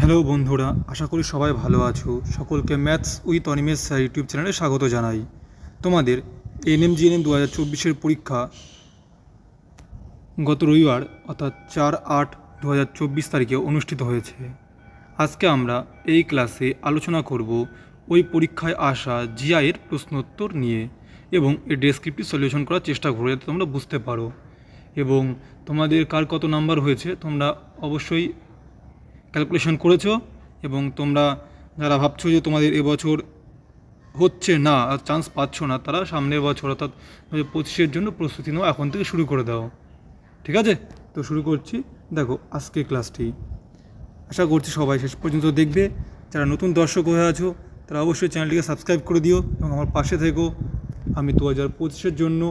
Hello বন্ধুরা, আশা করি সবাই ভালো আছো। সকলকে maths with Animesh sir YouTube চ্যানেলে স্বাগত জানাই। তোমাদের এনএমজিএনএম 2024-এর পরীক্ষা গত রবিবার অর্থাৎ 4/8/2024 তারিখে অনুষ্ঠিত হয়েছে। আজকে আমরা এই ক্লাসে আলোচনা করব ওই পরীক্ষায় আসা জিআইয়ের প্রশ্নোত্তর নিয়ে এবং এর ডেসক্রিপটিভ সলিউশন করার চেষ্টা করবো যাতে তোমরা বুঝতে পারো। এবং তোমাদের কার কত নাম্বার হয়েছে তোমরা অবশ্যই ক্যালকুলেশন করেছো। এবং তোমরা যারা ভাবছো যে তোমাদের এবছর হচ্ছে না আর চান্স পাচ্ছ না, তারা সামনের বছর অর্থাৎ 2025-এর জন্য প্রস্তুতি নাও, এখন থেকে শুরু করে দাও। ঠিক আছে, তো শুরু করছি। দেখো আজকের ক্লাসটি আশা করছি সবাই শেষ পর্যন্ত দেখবে। যারা নতুন দর্শক হয়ে আছো তারা অবশ্যই চ্যানেলটিকে সাবস্ক্রাইব করে দিও এবং আমার পাশে থেকো। আমি 2025-এর জন্য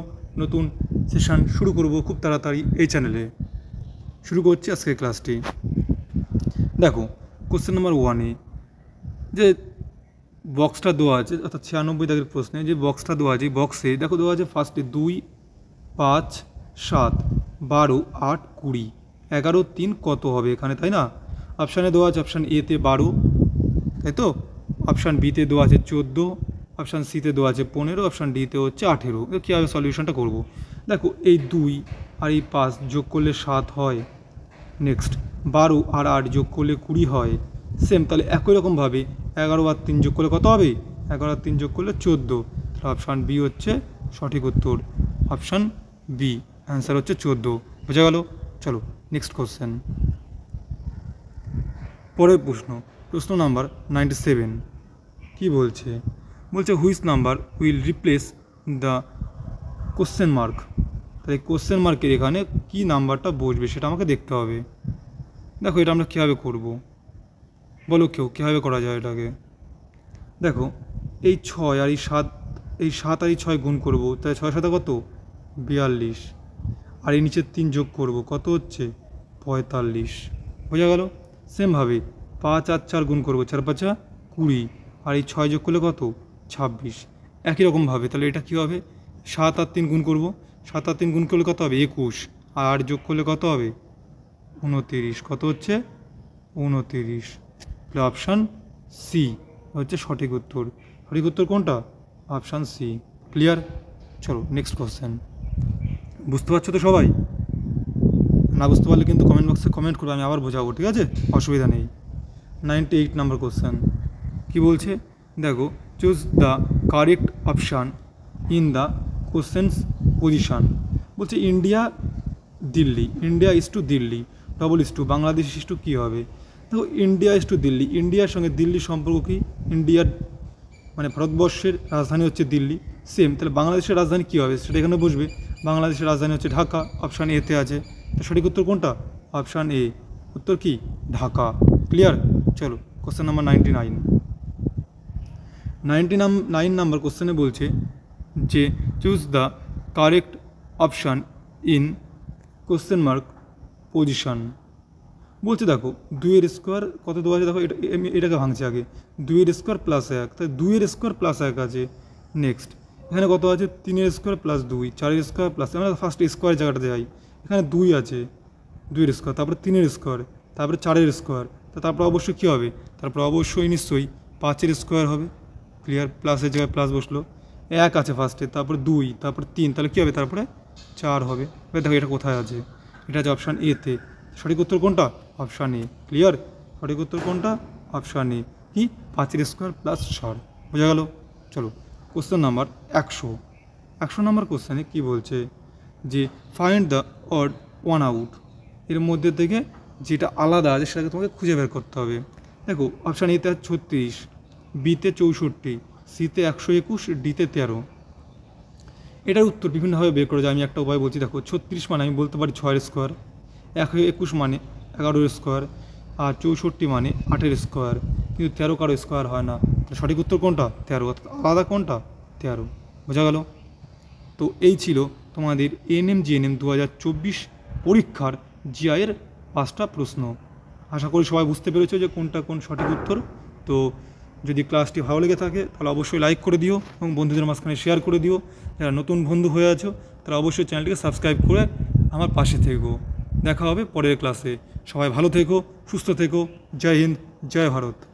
নতুন সেশন শুরু করব খুব তাড়াতাড়ি এই চ্যানেলে। শুরু করছি আজকের ক্লাসটি। দেখো কোশ্চেন নাম্বার 1-এ যে বক্সটা দেওয়া আছে অর্থাৎ 96 দাগের প্রশ্নে যে বক্সটা দেওয়া আছে, বক্সে দেখো দেওয়া আছে ফার্স্টে 2, 5, 7, 12, 8, 20, 11, 3 কত হবে এখানে, তাই না? অপশানে দেওয়া আছে অপশান এতে 12, তাই তো? অপশান বিতে দেওয়া আছে 14, অপশান সিতে দেওয়া আছে 15, অপশান ডিতে হচ্ছে 18। কীভাবে সলিউশনটা করব? দেখো এই 2 আর এই 5 যোগ করলে 7 হয়। নেক্সট 12 আর 8 যোগ করলে 20 হয়। সেম তাহলে একই রকমভাবে 11 আর 3 যোগ করলে কত হবে? 11 আর 3 যোগ করলে 14। তাহলে অপশান বি হচ্ছে সঠিক উত্তর। অপশান বি অ্যান্সার হচ্ছে 14। বোঝা গেল? চলো নেক্সট কোশ্চেন। পরের প্রশ্ন নাম্বার 97 কি বলছে? বলছে which number will replace the question mark. তাহলে কোশ্চেন মার্কের এখানে কি নাম্বারটা বসবে সেটা আমাকে দেখতে হবে। দেখো এটা আমরা কীভাবে করব, বলো কেউ কীভাবে করা যায় এটাকে? দেখো এই 6 আর এই 7, এই 7 আর এই 6 গুণ করব, তাই 6 7 কত? 42। আর এই নিচের 3 যোগ করব, কত হচ্ছে? 45। বোঝা গেল? সেমভাবে 5 আর 4 গুণ করব, 4 5 20। আর এই 6 যোগ করলে কত? 26। একই রকমভাবে তাহলে এটা কী হবে? 7 আর 3 গুণ করব, 7 আর 3 গুণ করলে কত হবে? 21। আর 8 যোগ করলে কত হবে? 29। কত হচ্ছে? 29। তাহলে অপশান সি হচ্ছে সঠিক উত্তর। সঠিক উত্তর কোনটা? Option C. ক্লিয়ার? চলো নেক্সট কোশ্চেন। বুঝতে পারছো তো সবাই? না বুঝতে পারলে কিন্তু কমেন্ট বক্সে কমেন্ট করবে, আমি আবার বোঝাবো, ঠিক আছে? অসুবিধা নেই। 98 নাম্বার কোশ্চেন কী বলছে? দেখো choose the correct option in the questions position. বলছে India Delhi, India is to Delhi, double is to Bangladesh is to কী হবে? দেখো ইন্ডিয়া ইজ টু দিল্লি, ইন্ডিয়ার সঙ্গে দিল্লির সম্পর্ক কী? ইন্ডিয়ার মানে ভারতবর্ষের রাজধানী হচ্ছে দিল্লি। সেম তাহলে বাংলাদেশের রাজধানী কী হবে সেটা এখানে বুঝবে। বাংলাদেশের রাজধানী হচ্ছে ঢাকা, অপশান এতে আছে। তো সঠিক উত্তর কোনটা? Option A. উত্তর কি? ঢাকা। ক্লিয়ার? চলো কোশ্চেন নাম্বার 99 নাম্বার কোশ্চেনে বলছে যে choose the correct option in question mark position. বলছে দেখো 2 স্কোয়ার কত দেওয়া আছে, দেখো এটাকে ভাঙছে আগে। 2 স্কোয়ার প্লাস 1, তাই 2 স্কোয়ার প্লাস 1 আছে। নেক্সট এখানে কত আছে? 3 স্কোয়ার প্লাস 2, 4 স্কোয়ার প্লাস, আমরা ফার্স্ট স্কোয়ার জায়গাটাতে যাই। এখানে 2 আছে, 2 স্কোয়ার, তারপরে 3 স্কোয়ার, তারপরে 4 স্কোয়ার, তারপরে অবশ্যই কী হবে? তারপরে অবশ্যই নিশ্চয়ই 5 স্কোয়ার হবে। ক্লিয়ার? প্লাসের জায়গায় প্লাস বসলো। 1 আছে ফার্স্টে, তারপরে 2, তারপরে 3, তাহলে কী হবে? তারপরে 4 হবে। এবার দেখো এটা কোথায় আছে? এটা আছে অপশান এতে। সঠিক উত্তর কোনটা? Option A. ক্লিয়ার? সঠিক উত্তর কোনটা? Option A. কি? 5 স্কোয়ার প্লাস 4। বোঝা গেল? চলো কোশ্চেন নাম্বার 100 নাম্বার কোশ্চেনে কী বলছে? যে find the odd one out. এর মধ্যে থেকে যেটা আলাদা আছে সেটাকে তোমাকে খুঁজে বের করতে হবে। দেখো অপশান এতে আছে 36, বিতে 64, সিতে 121, ডিতে 13। এটার উত্তর বিভিন্নভাবে বের করা যায়। আমি একটা উপায় বলছি। দেখো 36 মানে আমি বলতে পারি 6 স্কোয়ার, 121 মানে 11 স্কোয়ার, আর 64 মানে 8 স্কোয়ার। কিন্তু 13 কারো স্কোয়ার হয় না। সঠিক উত্তর কোনটা? 13। আলাদা কোনটা? 13। বোঝা গেল? তো এই ছিল তোমাদের এনএমজিএনএম 2024 পরীক্ষার জিআইয়ের 5টা প্রশ্ন। আশা করি সবাই বুঝতে পেরেছো যে কোনটা কোন সঠিক উত্তর। তো যদি ক্লাসটি ভালো লেগে থাকে তাহলে অবশ্যই লাইক করে দিও এবং বন্ধুদের মাঝখানে শেয়ার করে দিও। যারা নতুন বন্ধু হয়ে আছো তারা অবশ্যই চ্যানেলটিকে সাবস্ক্রাইব করে আমার পাশে থেকো। দেখা হবে পরের ক্লাসে। সবাই ভালো থেকো, সুস্থ থেকো। জয় হিন্দ, জয় ভারত।